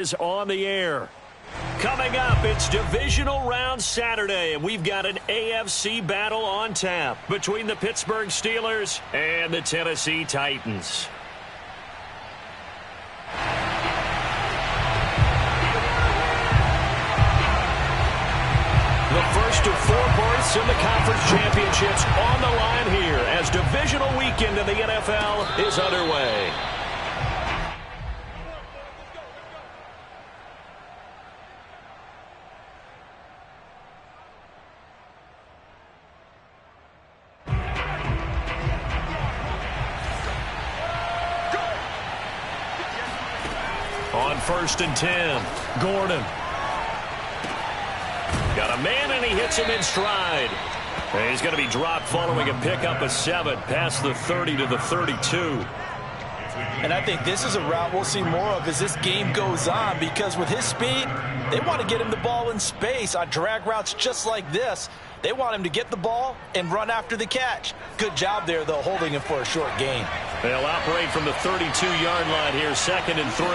Is on the air. Coming up, it's Divisional Round Saturday, and we've got an AFC battle on tap between the Pittsburgh Steelers and the Tennessee Titans. The first of 4 berths in the conference championships on the line here as divisional weekend in the NFL is underway. On 1st and 10, Gordon. Got a man, and he hits him in stride. And he's going to be dropped following a pickup of 7 past the 30 to the 32. And I think this is a route we'll see more of as this game goes on, because with his speed, they want to get him the ball in space on drag routes just like this. They want him to get the ball and run after the catch. Good job there, though, holding him for a short gain. They'll operate from the 32-yard line here, 2nd and 3.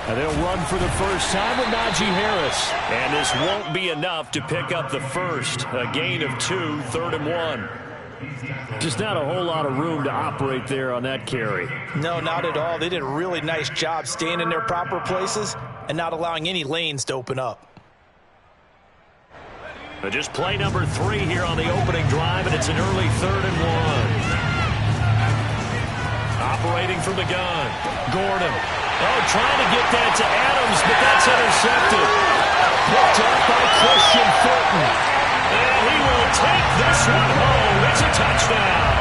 And they'll run for the first time with Najee Harris. And this won't be enough to pick up the first. A gain of 2, 3rd and 1. Just not a whole lot of room to operate there on that carry. No, not at all. They did a really nice job staying in their proper places and not allowing any lanes to open up. Just play number 3 here on the opening drive, and it's an early 3rd and 1. Operating from the gun, Gordon. Oh, trying to get that to Adams, but that's intercepted. Picked up by Christian Fulton. And he will take this one home. It's a touchdown.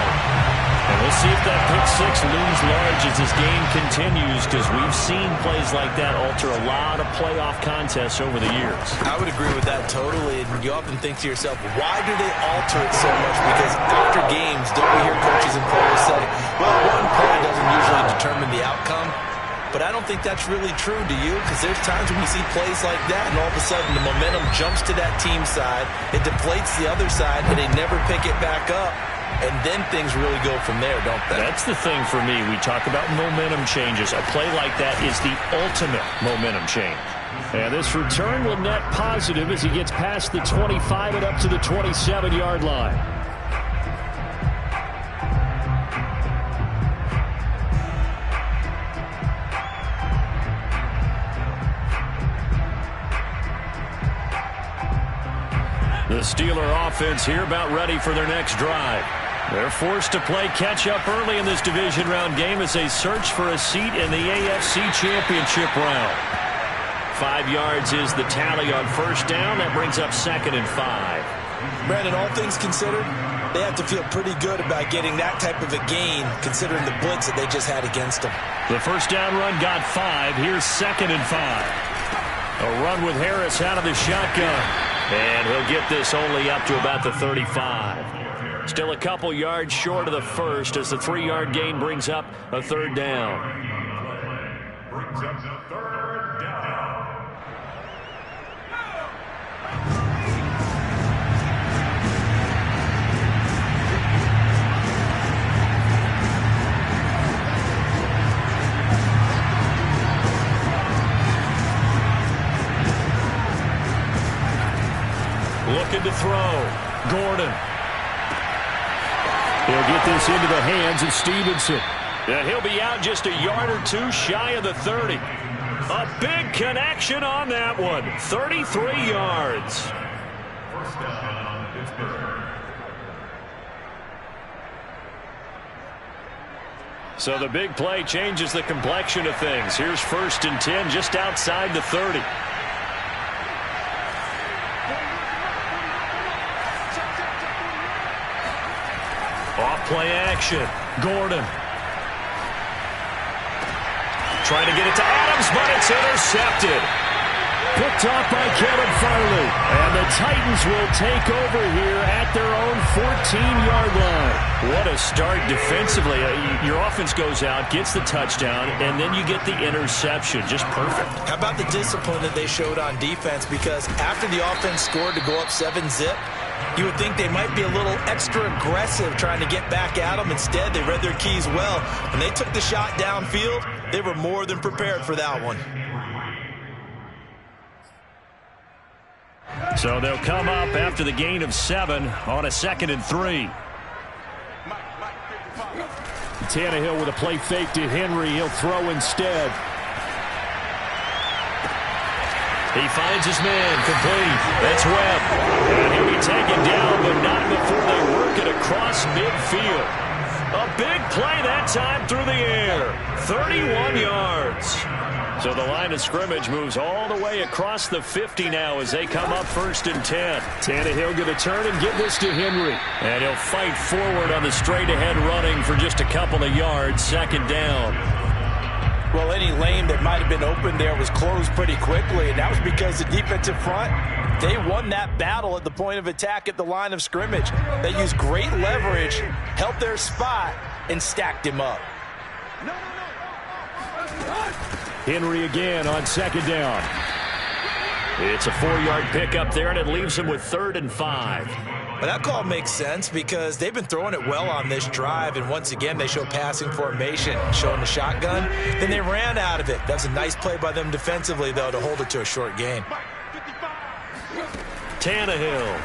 And we'll see if that pick 6 looms large as this game continues, because we've seen plays like that alter a lot of playoff contests over the years. I would agree with that totally. And you often think to yourself, why do they alter it so much? Because after games, don't we hear coaches and players say, well, one play doesn't usually determine the outcome. But I don't think that's really true, do you? Because there's times when we see plays like that, and all of a sudden the momentum jumps to that team side, it deflates the other side, and they never pick it back up. And then things really go from there, don't they? That's the thing for me. We talk about momentum changes. A play like that is the ultimate momentum change. And this return will net positive as he gets past the 25 and up to the 27-yard line. The Steeler offense here about ready for their next drive. They're forced to play catch-up early in this division round game as they search for a seat in the AFC Championship round. 5 yards is the tally on 1st down. That brings up 2nd and 5. Brandon, all things considered, they have to feel pretty good about getting that type of a gain, considering the blitz that they just had against them. The 1st down run got 5. Here's 2nd and 5. A run with Harris out of the shotgun. And he'll get this only up to about the 35. Still a couple yards short of the first as the 3-yard gain brings up a 3rd down. Brings up the 3rd down. Looking to throw. Gordon. He'll get this into the hands of Stevenson. And he'll be out just a yard or 2 shy of the 30. A big connection on that one. 33 yards. First down, Pittsburgh. So the big play changes the complexion of things. Here's 1st and 10 just outside the 30. Off-play action. Gordon. Trying to get it to Adams, but it's intercepted. Picked off by Kevin Farley. And the Titans will take over here at their own 14-yard line. What a start defensively. Your offense goes out, gets the touchdown, and then you get the interception. Just perfect. How about the discipline that they showed on defense? Because after the offense scored to go up 7-zip, You would think they might be a little extra aggressive trying to get back at them. Instead, they read their keys well. When they took the shot downfield, they were more than prepared for that one. So they'll come up after the gain of 7 on a 2nd and 3. Tannehill with a play fake to Henry. He'll throw instead. He finds his man, complete. That's Webb. And he'll be taken down, but not before they work it across midfield. A big play that time through the air. 31 yards. So the line of scrimmage moves all the way across the 50 now as they come up 1st and 10. Tannehill going to turn and give this to Henry. And he'll fight forward on the straight-ahead running for just a couple of yards. 2nd down. Well, any lane that might have been open there was closed pretty quickly, and that was because the defensive front, they won that battle at the point of attack at the line of scrimmage. They used great leverage, held their spot, and stacked him up. Henry again on 2nd down. It's a 4-yard pickup there, and it leaves him with 3rd and 5. But that call makes sense because they've been throwing it well on this drive, and once again they show passing formation, showing the shotgun. Then they ran out of it. That's a nice play by them defensively, though, to hold it to a short gain. Tannehill.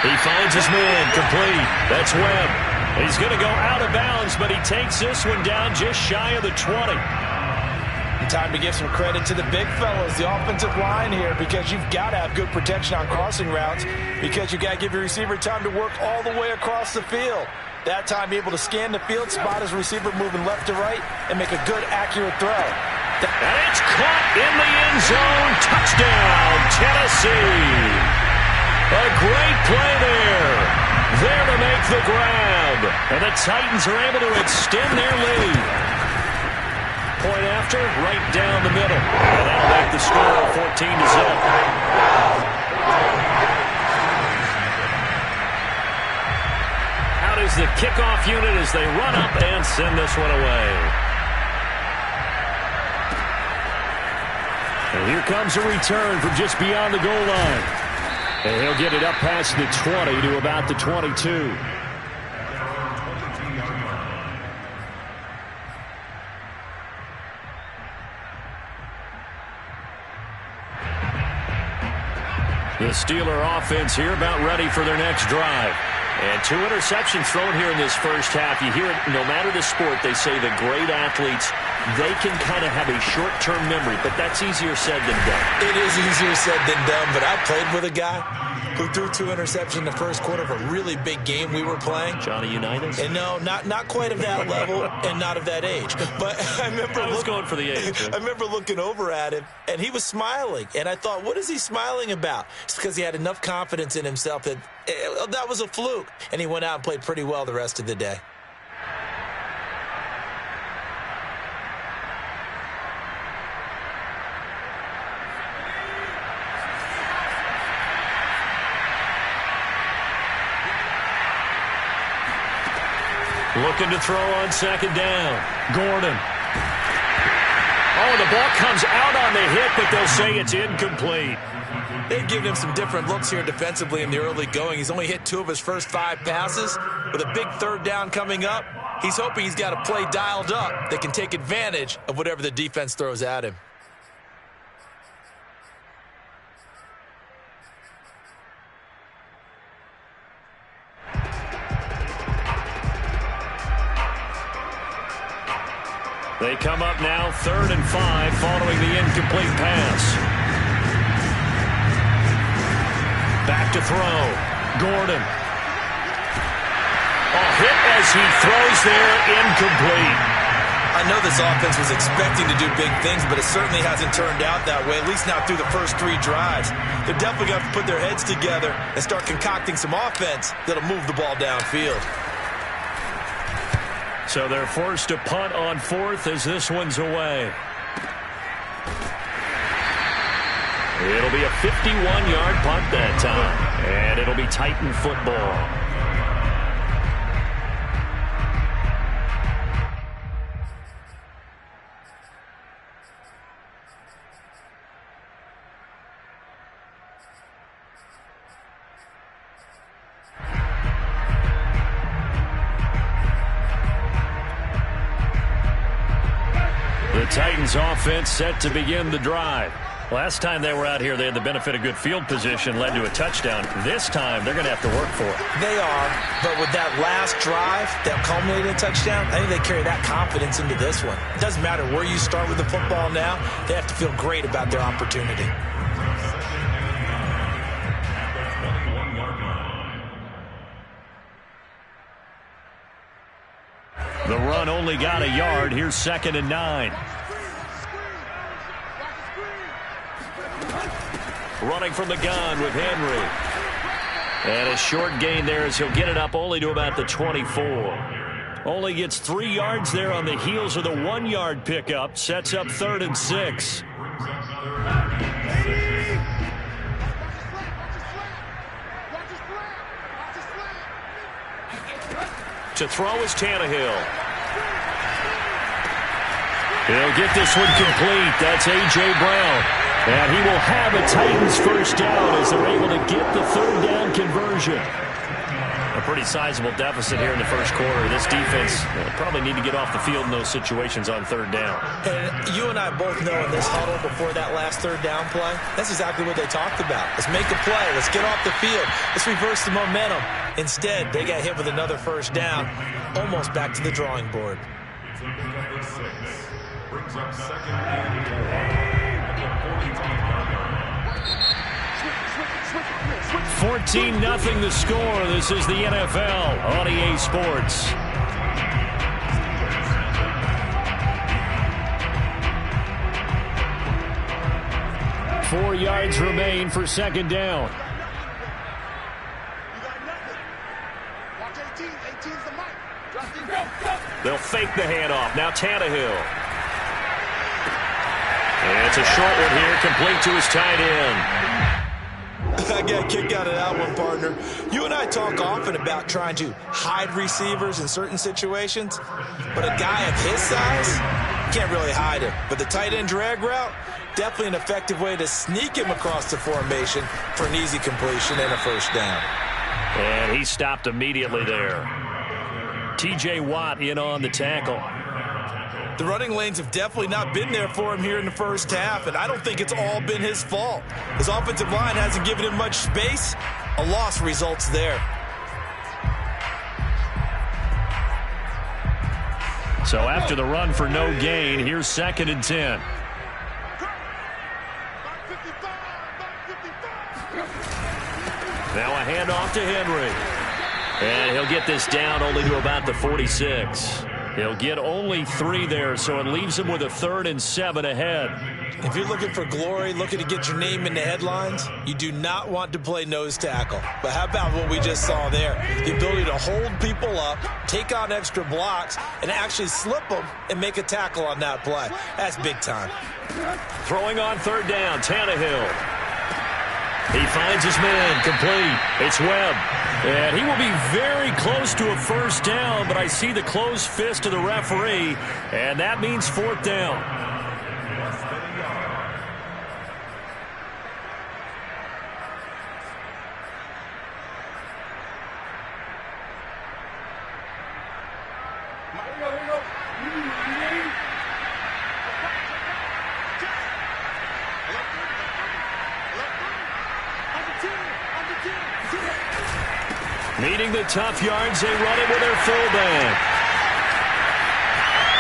He finds his man, complete. That's Webb. He's going to go out of bounds, but he takes this one down just shy of the 20. Time to give some credit to the big fellas, the offensive line here, because you've got to have good protection on crossing routes because you've got to give your receiver time to work all the way across the field. That time, be able to scan the field, spot his receiver moving left to right, and make a good, accurate throw. And it's caught in the end zone. Touchdown, Tennessee. A great play there. There to make the grab. And the Titans are able to extend their lead. Point after, right down the middle. And that'll make the score 14-0. Out is the kickoff unit as they run up and send this one away. And here comes a return from just beyond the goal line. And he'll get it up past the 20 to about the 22. The Steeler offense here about ready for their next drive. And 2 interceptions thrown here in this first half. You hear it, no matter the sport, they say the great athletes, they can kind of have a short-term memory, but that's easier said than done. It is easier said than done, but I played with a guy who threw 2 interceptions in the first quarter of a really big game we were playing. Johnny Unitas? And no, not quite of that level and not of that age. But I remember going for the age. I remember looking over at him, and he was smiling. And I thought, what is he smiling about? It's because he had enough confidence in himself that that was a fluke. And he went out and played pretty well the rest of the day. Looking to throw on 2nd down. Gordon. Oh, the ball comes out on the hit, but they'll say it's incomplete. They've given him some different looks here defensively in the early going. He's only hit 2 of his first 5 passes. With a big 3rd down coming up, he's hoping he's got a play dialed up that can take advantage of whatever the defense throws at him. They come up now 3rd and 5 following the incomplete pass. Back to throw. Gordon. A hit as he throws there, incomplete. I know this offense was expecting to do big things, but it certainly hasn't turned out that way, at least not through the first 3 drives. They're definitely going to put their heads together and start concocting some offense that'll move the ball downfield. So they're forced to punt on 4th as this one's away. It'll be a 51-yard punt that time, and it'll be Titan football. The Titans offense set to begin the drive. Last time they were out here, they had the benefit of good field position, led to a touchdown. This time, they're going to have to work for it. They are, but with that last drive that culminated in a touchdown, I think they carry that confidence into this one. It doesn't matter where you start with the football now. They have to feel great about their opportunity. The run only got a yard. Here's 2nd and 9. Running from the gun with Henry. And a short gain there as he'll get it up only to about the 24. Only gets 3 yards there on the heels of the 1-yard pickup. Sets up 3rd and 6. To throw is Tannehill. He'll get this one complete. That's A.J. Brown. And he will have a Titans first down as they're able to get the 3rd down conversion. A pretty sizable deficit here in the first quarter. This defense probably need to get off the field in those situations on 3rd down. And you and I both know in this huddle before that last 3rd down play, that's exactly what they talked about. Let's make a play. Let's get off the field. Let's reverse the momentum. Instead, they got hit with another first down, almost back to the drawing board. Brings up 2nd and 14-0 the score. This is the NFL on EA Sports. Four yards remain for 2nd down. They'll fake the handoff. Now Tannehill. And it's a short one here, complete to his tight end. I got a kick out of that one, partner. You and I talk often about trying to hide receivers in certain situations, but a guy of his size can't really hide him. But the tight end drag route, definitely an effective way to sneak him across the formation for an easy completion and a first down. And he stopped immediately there. T.J. Watt in on the tackle. The running lanes have definitely not been there for him here in the first half, and I don't think it's all been his fault. His offensive line hasn't given him much space. A loss results there. So after the run for no gain, here's 2nd and 10. Now a handoff to Henry. And he'll get this down only to about the 46. He'll get only 3 there, so it leaves him with a 3rd and 7 ahead. If you're looking for glory, looking to get your name in the headlines, you do not want to play nose tackle. But how about what we just saw there? The ability to hold people up, take on extra blocks, and actually slip them and make a tackle on that play. That's big time. Throwing on 3rd down, Tannehill. He finds his man, complete. It's Webb. And he will be very close to a first down, but I see the closed fist of the referee, and that means 4th down. Meeting the tough yards, they run it with their fullback.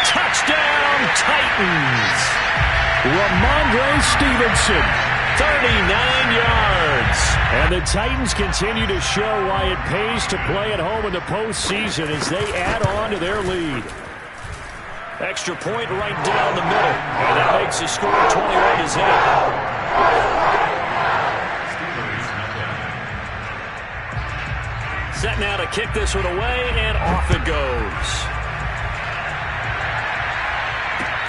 Touchdown, Titans! Ramondre Stevenson, 39 yards. And the Titans continue to show why it pays to play at home in the postseason as they add on to their lead. Extra point right down the middle. And that makes the score 21-0. Set now to kick this one away, and off it goes.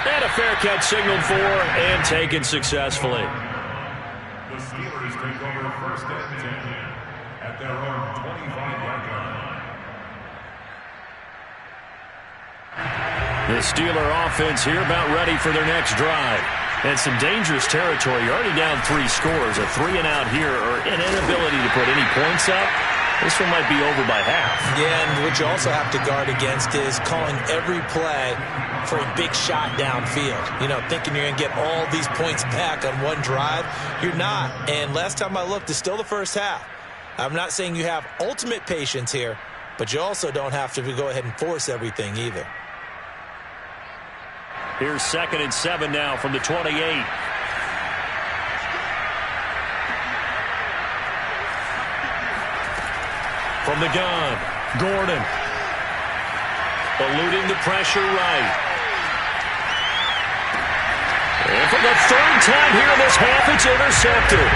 And a fair catch signaled for and taken successfully. The Steelers take over 1st and 10 at their own 25-yard line. The Steeler offense here about ready for their next drive. And some dangerous territory. You're already down 3 scores. A 3-and-out here, or an inability to put any points up. This one might be over by half. Yeah, and what you also have to guard against is calling every play for a big shot downfield. You know, thinking you're going to get all these points back on one drive. You're not. And last time I looked, it's still the first half. I'm not saying you have ultimate patience here, but you also don't have to go ahead and force everything either. Here's 2nd and 7 now from the 28. From the gun, Gordon. Eluding the pressure right. And for the third time here in this half, it's intercepted.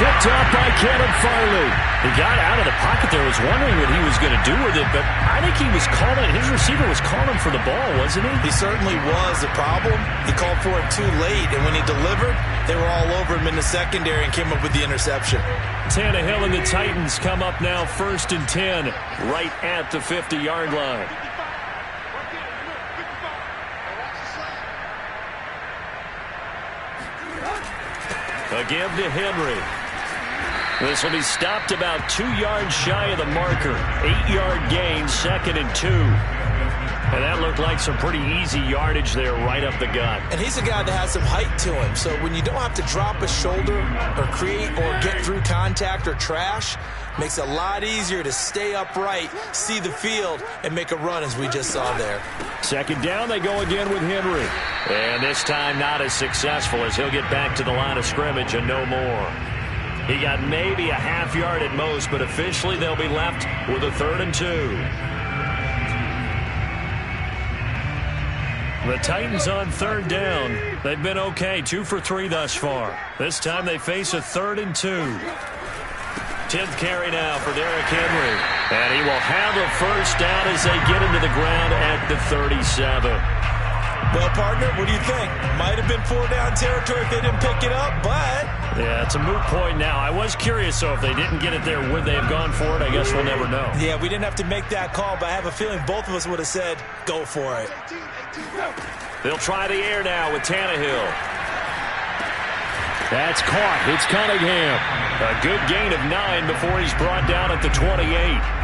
Picked up by Caleb Farley. He got out of the pocket there, was wondering what he was going to do with it, but I think he was calling, his receiver was calling for the ball, wasn't he? He certainly was. The problem, he called for it too late, and when he delivered, they were all over him in the secondary and came up with the interception. Tannehill and the Titans come up now 1st and 10, right at the 50-yard line. A give to Henry. This will be stopped about 2 yards shy of the marker. 8-yard gain, 2nd and 2. And that looked like some pretty easy yardage there right up the gut. And he's a guy that has some height to him. So when you don't have to drop a shoulder or create or get through contact or trash, makes it a lot easier to stay upright, see the field, and make a run as we just saw there. 2nd down, they go again with Henry. And this time not as successful as he'll get back to the line of scrimmage and no more. He got maybe a half yard at most, but officially they'll be left with a 3rd and 2. The Titans on 3rd down. They've been okay, 2 for 3 thus far. This time they face a 3rd and 2. 10th carry now for Derrick Henry. And he will have a 1st down as they get into the ground at the 37. Well, partner, what do you think? Might have been 4-down territory if they didn't pick it up, but... Yeah, it's a moot point now. I was curious, so if they didn't get it there, would they have gone for it? I guess we'll never know. Yeah, we didn't have to make that call, but I have a feeling both of us would have said, go for it. They'll try the air now with Tannehill. That's caught. It's Cunningham. A good gain of 9 before he's brought down at the 28.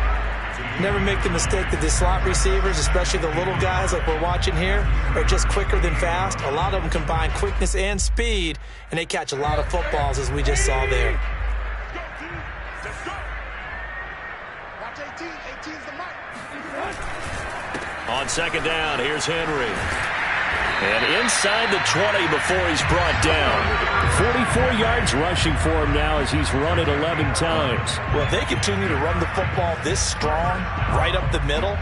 Never make the mistake that the slot receivers, especially the little guys like we're watching here, are just quicker than fast. A lot of them combine quickness and speed, and they catch a lot of footballs as we just saw there. On 2nd down, here's Henry. And inside the 20 before he's brought down. 44 yards rushing for him now as he's run it 11 times. Well, if they continue to run the football this strong, right up the middle,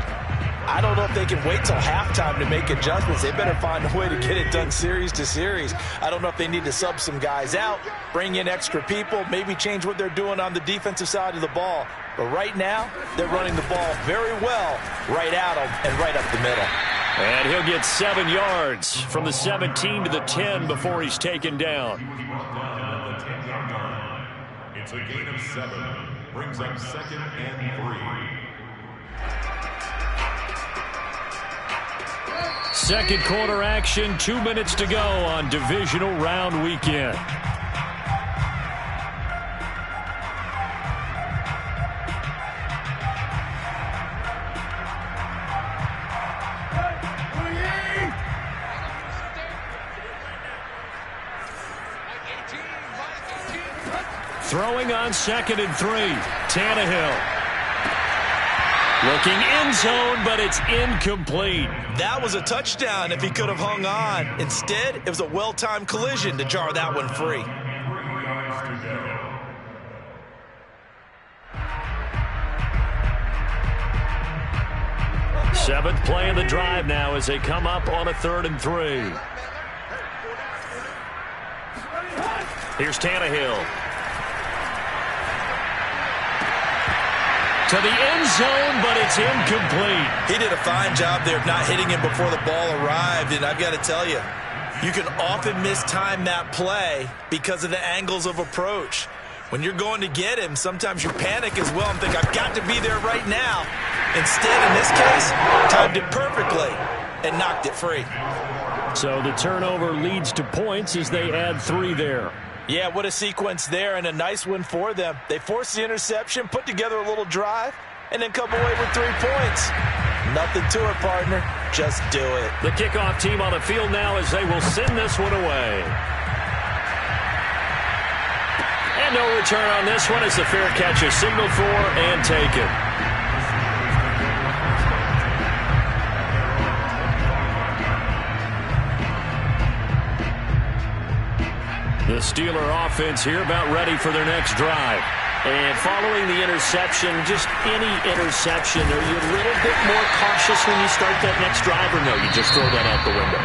I don't know if they can wait till halftime to make adjustments. They better find a way to get it done series to series. I don't know if they need to sub some guys out, bring in extra people, maybe change what they're doing on the defensive side of the ball. But right now, they're running the ball very well right at them and right up the middle. And he'll get 7 yards from the 17 to the 10 before he's taken down. It's a gain of 7. Brings up 2nd and 3. Second quarter action, 2 minutes to go on divisional round weekend. Throwing on 2nd and 3. Tannehill. Looking end zone, but it's incomplete. That was a touchdown if he could have hung on. Instead, it was a well-timed collision to jar that one free. 7th play of the drive now as they come up on a 3rd and 3. Here's Tannehill. To the end zone, but it's incomplete. He did a fine job there of not hitting him before the ball arrived, and I've got to tell you, you can often mistime that play because of the angles of approach. When you're going to get him, sometimes you panic as well and think, I've got to be there right now. Instead, in this case, timed it perfectly and knocked it free. So the turnover leads to points as they add 3 there. Yeah, what a sequence there, and a nice one for them. They forced the interception, put together a little drive, and then come away with 3 points. Nothing to it, partner. Just do it. The kickoff team on the field now as they will send this one away. And no return on this one as the fair catch is signaled for and taken. The Steeler offense here about ready for their next drive. And following the interception, just any interception, are you a little bit more cautious when you start that next drive, or no, you just throw that out the window?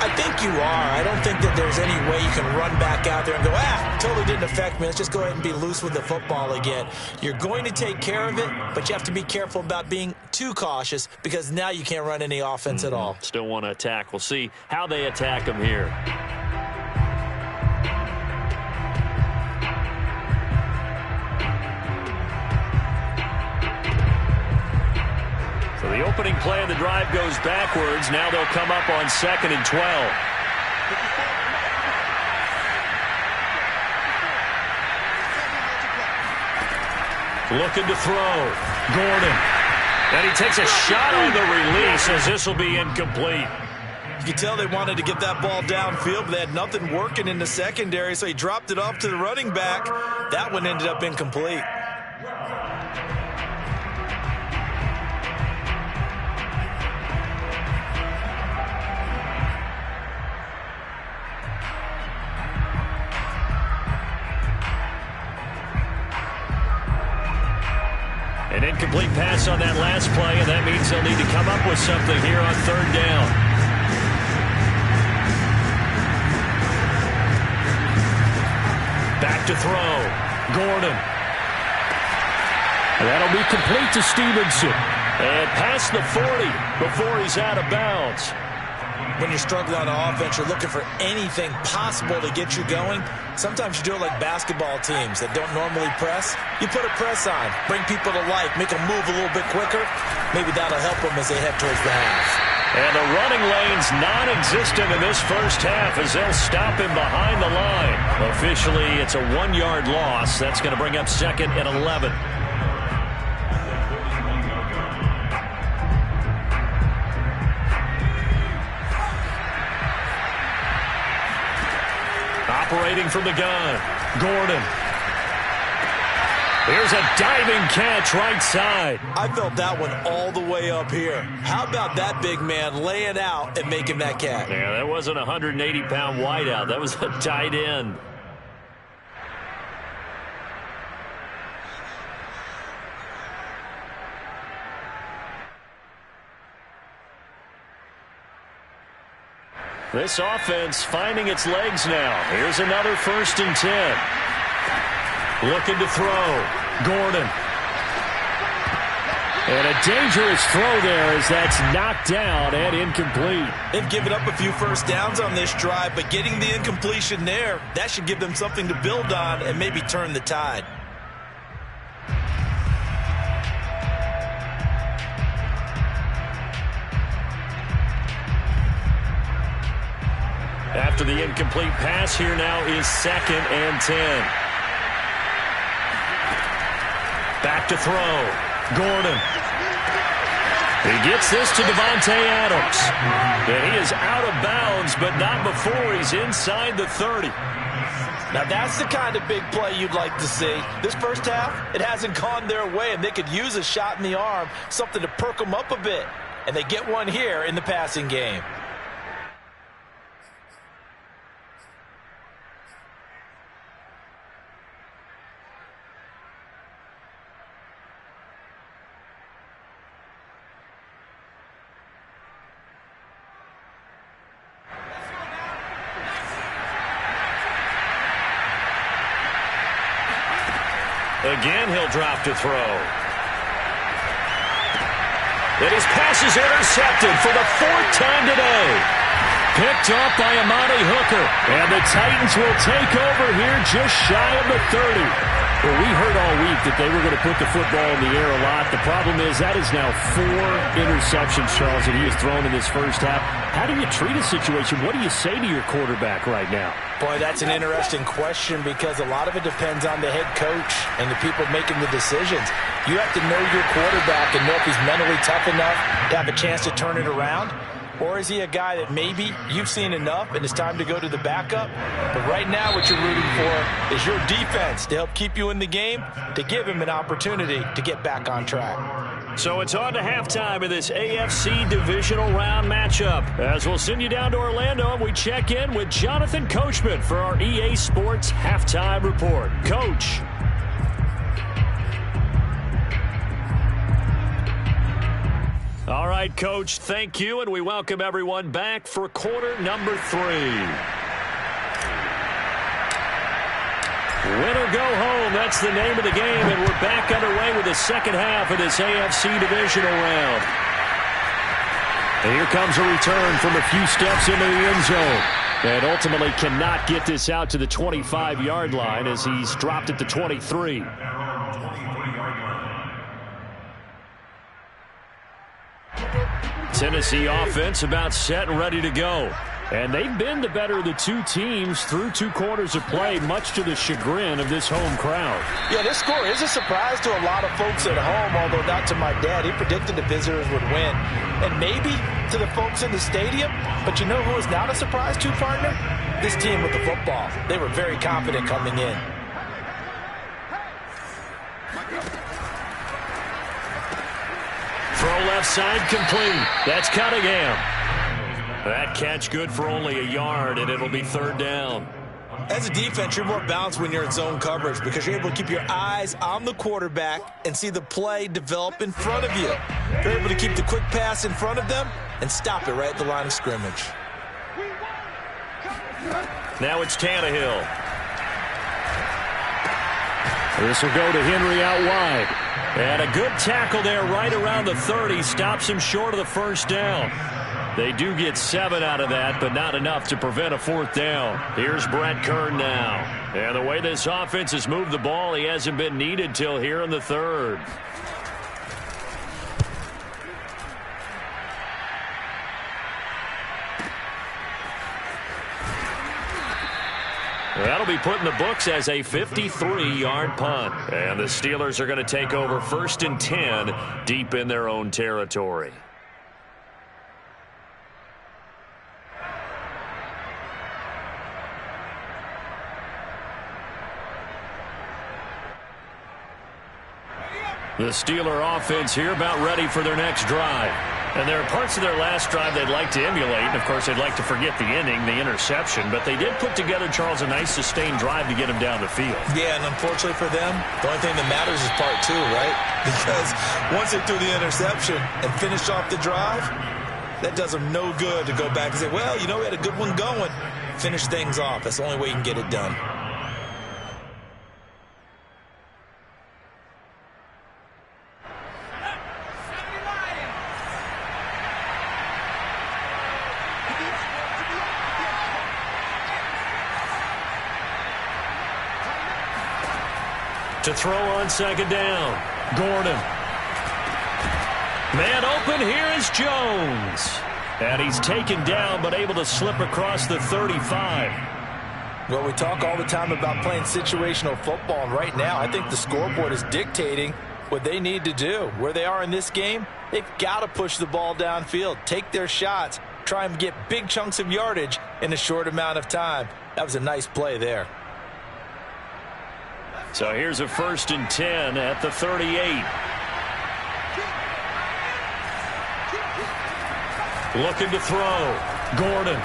I think you are. I don't think that there's any way you can run back out there and go, totally didn't affect me. Let's just go ahead and be loose with the football again. You're going to take care of it, but you have to be careful about being too cautious because now you can't run any offense at all. Still want to attack. We'll see how they attack them here. So the opening play of the drive goes backwards. Now they'll come up on 2nd and 12. Looking to throw. Gordon. And he takes a shot on the release as this will be incomplete. You can tell they wanted to get that ball downfield, but they had nothing working in the secondary, so he dropped it off to the running back. That one ended up incomplete. An incomplete pass on that last play, and that means they'll need to come up with something here on 3rd down. Back to throw. Gordon. And that'll be complete to Stevenson. And past the 40 before he's out of bounds. When you're struggling on offense, you're looking for anything possible to get you going. Sometimes you do it like basketball teams that don't normally press. You put a press on, bring people to life, make them move a little bit quicker. Maybe that'll help them as they head towards the half. And the running lane's non-existent in this first half as they'll stop him behind the line. Officially, it's a 1-yard loss. That's going to bring up 2nd and 11. Operating from the gun, Gordon. Here's a diving catch right side. I felt that one all the way up here. How about that big man laying out and making that catch? Yeah, that wasn't a 180-pound wideout. That was a tight end. This offense finding its legs now. Here's another 1st and 10. Looking to throw. Gordon. And a dangerous throw there as that's knocked down and incomplete. They've given up a few first downs on this drive, but getting the incompletion there, that should give them something to build on and maybe turn the tide. After the incomplete pass, here now is 2nd and 10. Back to throw. Gordon. He gets this to Davante Adams. And he is out of bounds, but not before he's inside the 30. Now that's the kind of big play you'd like to see. This first half, it hasn't gone their way, and they could use a shot in the arm, something to perk them up a bit. And they get one here in the passing game. Again, he'll drop to throw. And his pass is intercepted for the 4th time today. Picked off by Amani Hooker. And the Titans will take over here just shy of the 30. Well, we heard all week that they were going to put the football in the air a lot. The problem is that is now 4 interceptions, Charles, that he has thrown in this first half. How do you treat a situation? What do you say to your quarterback right now? Boy, that's an interesting question because a lot of it depends on the head coach and the people making the decisions. You have to know your quarterback and know if he's mentally tough enough to have a chance to turn it around. Or is he a guy that maybe you've seen enough and it's time to go to the backup? But right now what you're rooting for is your defense to help keep you in the game, to give him an opportunity to get back on track. So it's on to halftime of this AFC divisional round matchup. As we'll send you down to Orlando and we check in with Jonathan Coachman for our EA Sports Halftime Report. Coach. All right, Coach, thank you, and we welcome everyone back for quarter number 3. Win or go home, that's the name of the game, and we're back underway with the second half of this AFC divisional round. And here comes a return from a few steps into the end zone. And ultimately cannot get this out to the 25-yard line as he's dropped at the 23. Tennessee offense about set and ready to go. And they've been the better of the two teams through 2 quarters of play, much to the chagrin of this home crowd. Yeah, this score is a surprise to a lot of folks at home, although not to my dad. He predicted the visitors would win. And maybe to the folks in the stadium. But you know who is not a surprise to, partner? This team with the football. They were very confident coming in. Throw left side complete. That's Cunningham. That catch good for only a yard, and it'll be 3rd down. As a defense, you're more balanced when you're in zone coverage because you're able to keep your eyes on the quarterback and see the play develop in front of you. You're able to keep the quick pass in front of them and stop it right at the line of scrimmage. Now it's Tannehill. This will go to Henry out wide. And a good tackle there right around the 30. Stops him short of the first down. They do get 7 out of that, but not enough to prevent a 4th down. Here's Brett Kern now. And the way this offense has moved the ball, he hasn't been needed till here in the 3rd. That'll be put in the books as a 53-yard punt. And the Steelers are going to take over 1st and 10 deep in their own territory. The Steeler offense here about ready for their next drive. And there are parts of their last drive they'd like to emulate. And, of course, they'd like to forget the ending, the interception. But they did put together, Charles, a nice sustained drive to get him down the field. Yeah, and unfortunately for them, the only thing that matters is part 2, right? Because once they threw the interception and finished off the drive, that does them no good to go back and say, well, you know, we had a good one going. Finish things off. That's the only way you can get it done. To throw on 2nd down, Gordon. Man open, here is Jones. And he's taken down, but able to slip across the 35. Well, we talk all the time about playing situational football, and right now I think the scoreboard is dictating what they need to do. Where they are in this game, they've got to push the ball downfield, take their shots, try and get big chunks of yardage in a short amount of time. That was a nice play there. So here's a 1st and 10 at the 38. Looking to throw. Gordon.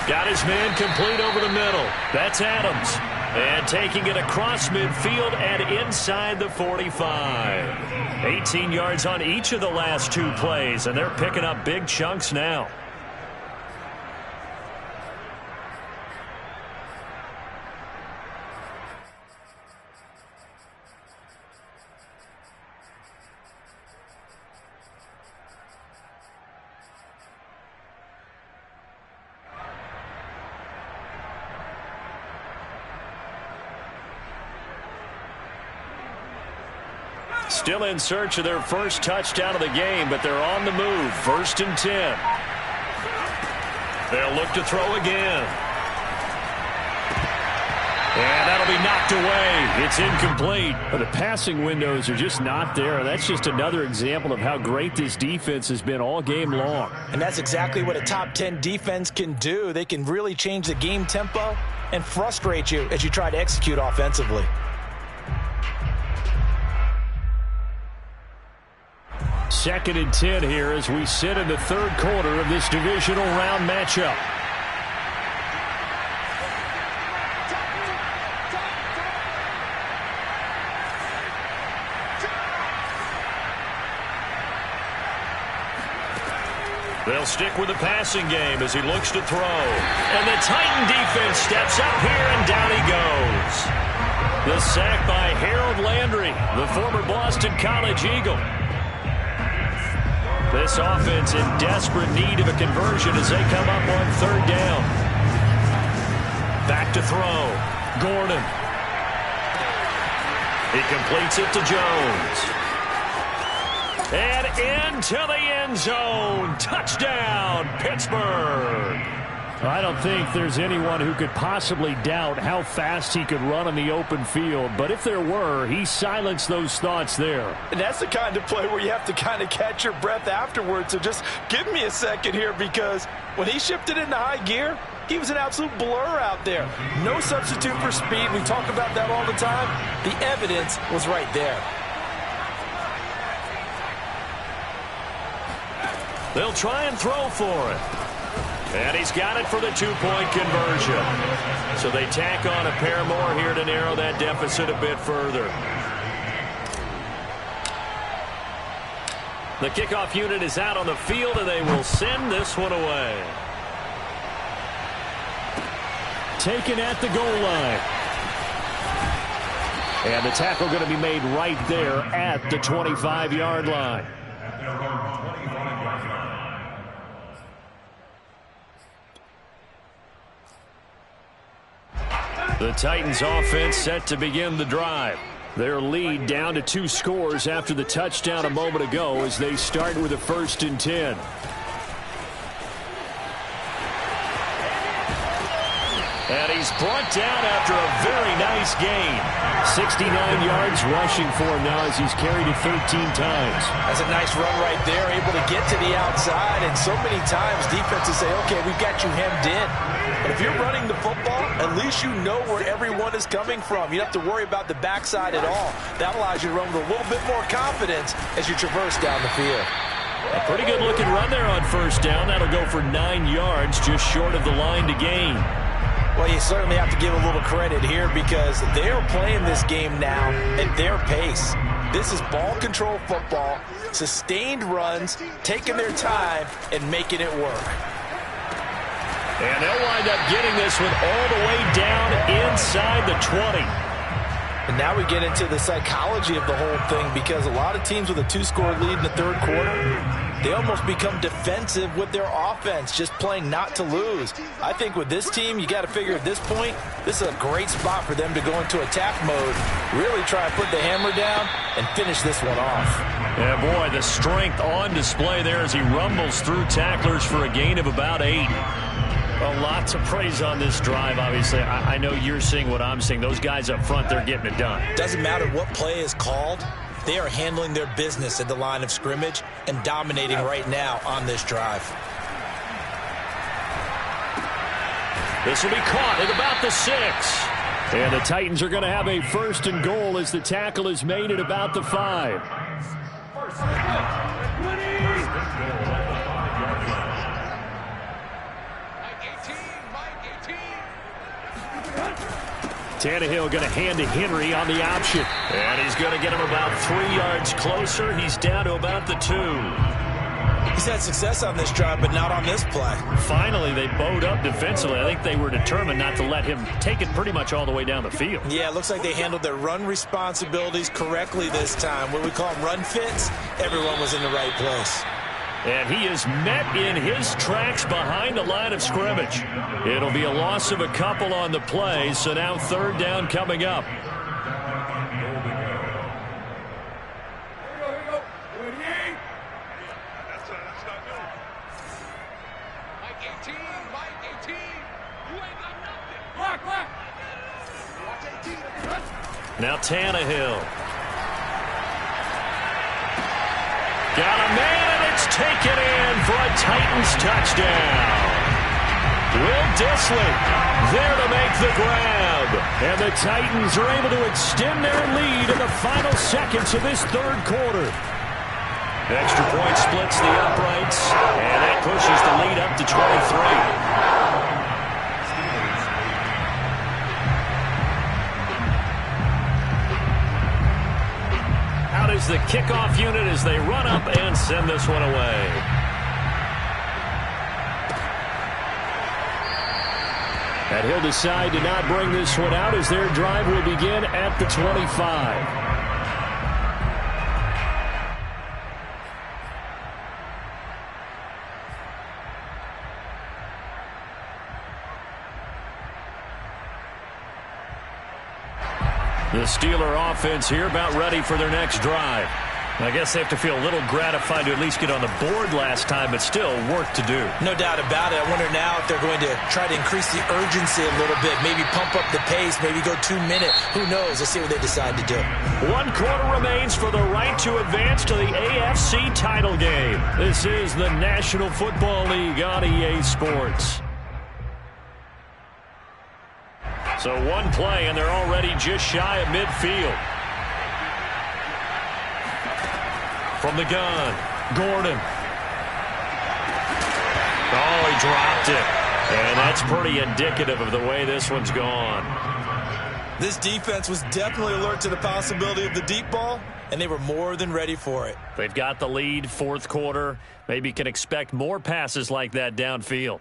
Got his man complete over the middle. That's Adams. And taking it across midfield and inside the 45. 18 yards on each of the last 2 plays, and they're picking up big chunks now. still in search of their first touchdown of the game, but they're on the move. 1st and 10. They'll look to throw again. And that'll be knocked away. It's incomplete. But the passing windows are just not there. That's just another example of how great this defense has been all game long. And that's exactly what a top 10 defense can do. They can really change the game tempo and frustrate you as you try to execute offensively. Second and 10 here as we sit in the third quarter of this divisional round matchup. They'll stick with the passing game as he looks to throw. And the Titan defense steps up here, and down he goes. The sack by Harold Landry, the former Boston College Eagle. This offense in desperate need of a conversion as they come up on 3rd down. Back to throw. Gordon. He completes it to Jones. And into the end zone. Touchdown, Pittsburgh. I don't think there's anyone who could possibly doubt how fast he could run on the open field. But if there were, he silenced those thoughts there. And that's the kind of play where you have to kind of catch your breath afterwards. So just give me a second here, because when he shifted into high gear, he was an absolute blur out there. No substitute for speed. We talk about that all the time. The evidence was right there. They'll try and throw for it. And he's got it for the 2-point conversion. So they tack on a pair more here to narrow that deficit a bit further. The kickoff unit is out on the field, and they will send this one away. Taken at the goal line. And the tackle going to be made right there at the 25-yard line. The Titans offense set to begin the drive. Their lead down to 2 scores after the touchdown a moment ago as they start with a 1st and 10. And he's brought down after a very nice gain. 69 yards rushing for him now as he's carried it 13 times. That's a nice run right there, able to get to the outside. And so many times defenses say, okay, we've got you hemmed in. But if you're running the football, at least you know where everyone is coming from. You don't have to worry about the backside at all. That allows you to run with a little bit more confidence as you traverse down the field. A pretty good looking run there on 1st down. That'll go for 9 yards, just short of the line to gain. Well, you certainly have to give a little credit here because they're playing this game now at their pace. This is ball control football, sustained runs, taking their time and making it work. And they'll wind up getting this one all the way down inside the 20. And now we get into the psychology of the whole thing, because a lot of teams with a 2-score lead in the 3rd quarter, they almost become defensive with their offense, just playing not to lose. I think with this team, you got to figure at this point, this is a great spot for them to go into attack mode, really try and put the hammer down and finish this one off. Yeah, boy, the strength on display there as he rumbles through tacklers for a gain of about 8. Well, lots of praise on this drive, obviously. I know you're seeing what I'm seeing. Those guys up front, they're getting it done. Doesn't matter what play is called. They are handling their business at the line of scrimmage and dominating right now on this drive. This will be caught at about the 6. And the Titans are going to have a 1st and goal as the tackle is made at about the 5. Tannehill going to hand to Henry on the option. And he's going to get him about 3 yards closer. He's down to about the 2. He's had success on this drive, but not on this play. Finally, they bowed up defensively. I think they were determined not to let him take it pretty much all the way down the field. Yeah, it looks like they handled their run responsibilities correctly this time. What we call them run fits, everyone was in the right place. And he is met in his tracks behind the line of scrimmage. It'll be a loss of a couple on the play, so now 3rd down coming up. Now Tannehill. Got a man, and it's taken in for a Titans touchdown. Will Dissly there to make the grab. And the Titans are able to extend their lead in the final seconds of this third quarter. Extra point splits the uprights, and that pushes the lead up to 23. Is the kickoff unit as they run up and send this one away. And he'll decide to not bring this one out as their drive will begin at the 25. The Steeler offense here about ready for their next drive. I guess they have to feel a little gratified to at least get on the board last time, but still work to do. No doubt about it. I wonder now if they're going to try to increase the urgency a little bit, maybe pump up the pace, maybe go 2 minutes. Who knows? Let's see what they decide to do. 1 quarter remains for the right to advance to the AFC title game. This is the National Football League on EA Sports. So 1 play, and they're already just shy of midfield. From the gun, Gordon. Oh, he dropped it. And that's pretty indicative of the way this one's gone. This defense was definitely alert to the possibility of the deep ball, and they were more than ready for it. They've got the lead, 4th quarter. Maybe can expect more passes like that downfield.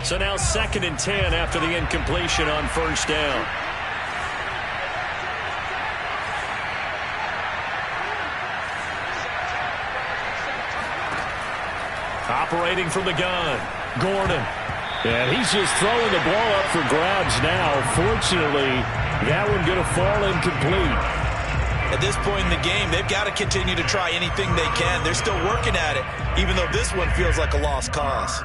So now 2nd and 10 after the incompletion on 1st down. Operating from the gun, Gordon. And he's just throwing the ball up for grabs now. Fortunately, that one going to fall incomplete. At this point in the game, they've got to continue to try anything they can. They're still working at it, even though this one feels like a lost cause.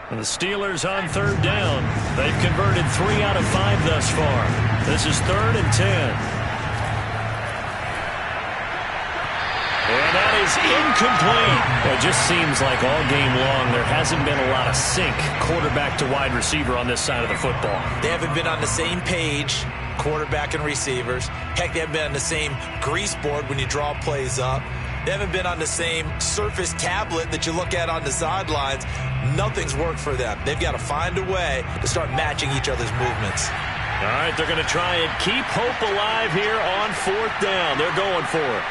And the Steelers on 3rd down. They've converted 3 out of 5 thus far. This is 3rd and 10. And that is incomplete. It just seems like all game long there hasn't been a lot of sync quarterback to wide receiver on this side of the football. They haven't been on the same page, quarterback and receivers. Heck, they haven't been on the same grease board when you draw plays up. They haven't been on the same Surface tablet that you look at on the sidelines. Nothing's worked for them. They've got to find a way to start matching each other's movements. All right, they're going to try and keep hope alive here on 4th down. They're going for it.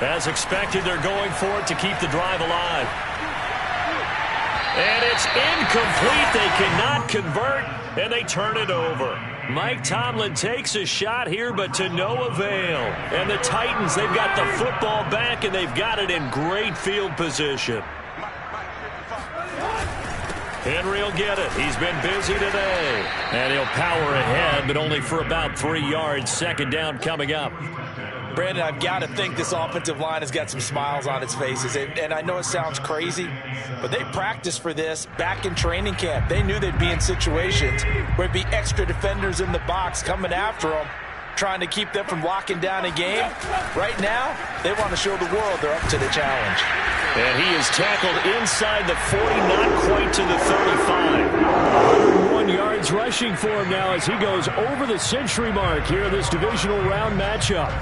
As expected, they're going for it to keep the drive alive. And it's incomplete. They cannot convert, and they turn it over. Mike Tomlin takes a shot here, but to no avail. And the Titans, they've got the football back, and they've got it in great field position. Henry will get it. He's been busy today. And he'll power ahead, but only for about 3 yards. 2nd down coming up. Brandon, I've got to think this offensive line has got some smiles on its faces. And I know it sounds crazy, but they practiced for this back in training camp. They knew they'd be in situations where it'd be extra defenders in the box coming after them, trying to keep them from locking down a game. Right now, they want to show the world they're up to the challenge. And he is tackled inside the 40, not quite to the 35. 1 yards rushing for him now as he goes over the century mark here in this divisional round matchup.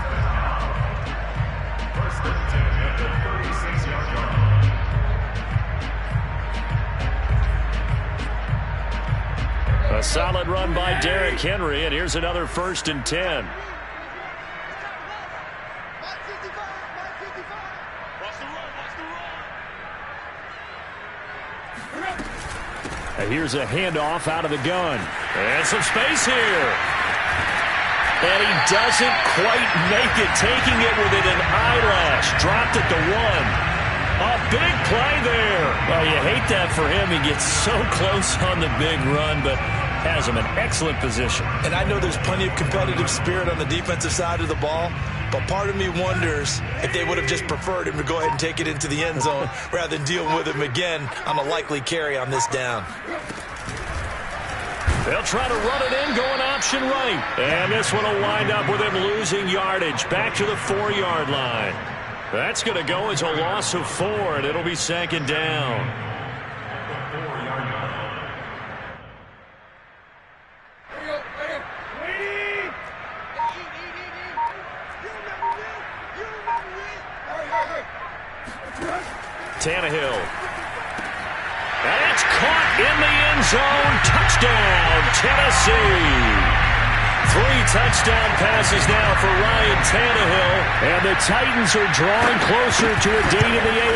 A solid run by Derrick Henry, and here's another 1st and 10. And here's a handoff out of the gun. And some space here. And he doesn't quite make it, taking it within an eyelash. Dropped it to 1. A big play there. Well, you hate that for him. He gets so close on the big run, but has him in excellent position. And I know there's plenty of competitive spirit on the defensive side of the ball, but part of me wonders if they would have just preferred him to go ahead and take it into the end zone rather than deal with him again on a likely carry on this down. They'll try to run it in, going option right. And this one will wind up with him losing yardage back to the 4-yard line. That's going to go as a loss of 4, and it'll be 2nd down. Tannehill. That's caught in the end zone. Touchdown, Tennessee. 3 touchdown passes now for Ryan Tannehill. And the Titans are drawing closer to a date in the AFC.